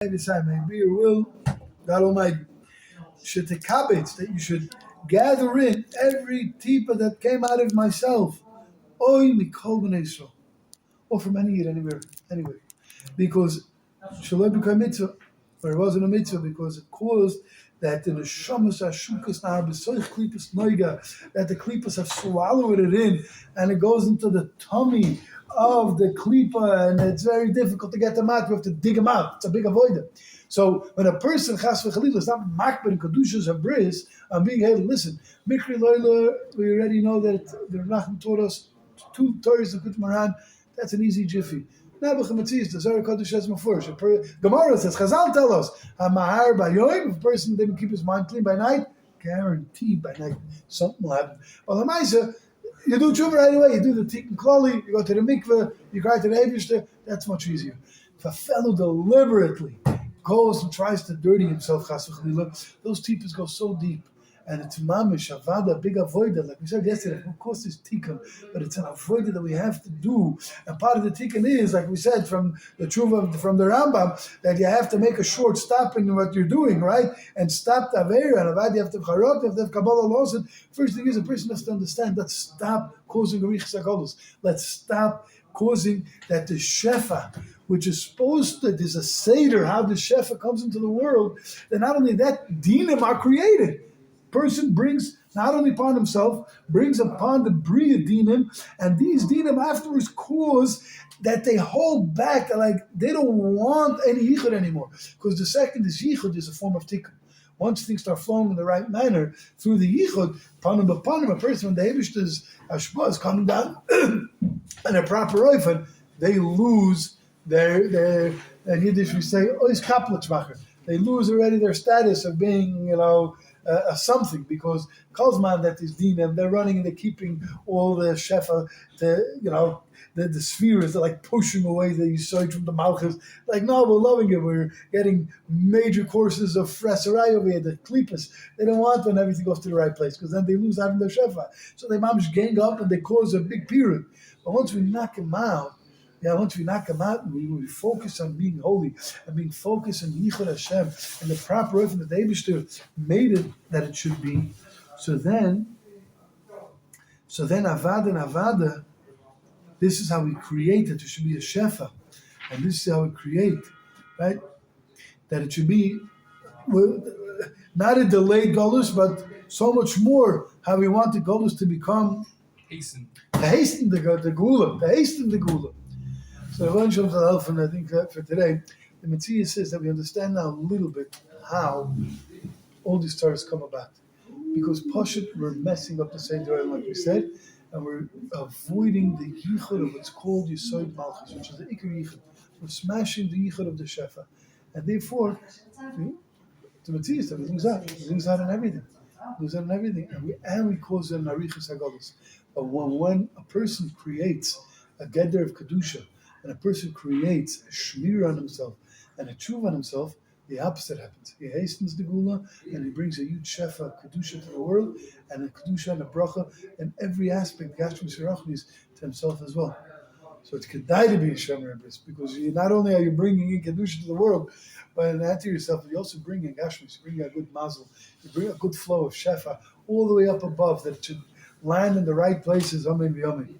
Maybe your will, God Almighty, should tekabetz, that you should gather in every tipa that came out of myself. Oy mikol b'nei Yisrael. Or from any year, anyway. Because Shalom became mitzvah, but it wasn't a mitzvah because it caused that the neshamas hashukas now b'soich klipas noiga, that the klipas have swallowed it in, and it goes into the tummy of the klipa, and it's very difficult to get them out. We have to dig them out. It's a big avoider. So when a person chas v'chalila is not makbar in kedushas habris, I'm being hey, listen, mikri loyla, we already know that the Nachman taught us 2 Torahs of Kutmaran. That's an easy jiffy. Nebuch Matzis, the Zohar Kodesh says Mefurish. Gemara says, Chazal tell us, Mahar Bayoim, if a person didn't keep his mind clean by night, guaranteed by night something will happen. Well, the Maisa, you do tshuva right away, you do the Tikun Klali, you go to the mikveh, you cry to the Eivishter, that's much easier. If a fellow deliberately goes and tries to dirty himself, chas v'chalila, those teepers go so deep. And it's mamish, avada, big avoida, like we said yesterday. Of course, it's tikkun, but it's an avoida that we have to do. And part of the tikkun is, like we said from the tshuva, from the Rambam, that you have to make a short stop in what you're doing, right? And stop the avera, and avad, you have to have charot, you have to have kabbalah laws. First thing is, a person has to understand, let's stop causing arichas hagolos. Let's stop causing that the shefa, which is supposed to, there's a seder, how the shefa comes into the world, then not only that, dinim are created. Person brings not only upon himself, brings upon the bria dinim, and these dinim afterwards cause that they hold back, like they don't want any yichud anymore. Because the second is yichud is a form of tikkun. Once things start flowing in the right manner through the yichud, upon him, a person, when the Eivishter's Hashpah is coming down in a proper oifen, they lose their in Yiddish we say, ois kaplitschmacher. They lose already their status of being, something, because Kozman that is dinim, they're running and they're keeping all the shefa, the spheres, they're like pushing away the yisoid from the malchus. Like, no, we're loving it. We're getting major courses of fresarai over here, the klipas. They don't want when everything goes to the right place, because then they lose out in their shefa. So they mamish gang up and they cause a big period. But once we knock them out, and we focus on being holy and being focused on Yichud Hashem and the proper way that the Eibishter made it that it should be. So then Avada, this is how we create it. It should be a shefa, and this is how we create, right? That it should be not a delayed golus, but so much more. How we want the golus to become hasten the gula. So eventually, I think for today, the Metzia says that we understand now a little bit how all these stars come about. Because Pashut, we're messing up the Seder, like we said, and we're avoiding the yichud of what's called Yisoid Malchus, which is the Iker yichud. We're smashing the yichud of the Shefa. And therefore, the Metzia says, we lose out on everything. And we cause an arichas hagolos. But when a person creates a gather of Kedusha, and a person creates a shmir on himself and a tshuva on himself, the opposite happens. He hastens the gula and he brings a huge shefa kedusha to the world, and a kedusha and a bracha in every aspect, gashmis yerachmis, to himself as well. So it's kedai to be a shemer bris, because not only are you bringing in kedusha to the world, but in that to yourself, you also bring in gashmis, you bring a good mazel, you bring a good flow of shefa all the way up above, that it should land in the right places. Amen v'amen.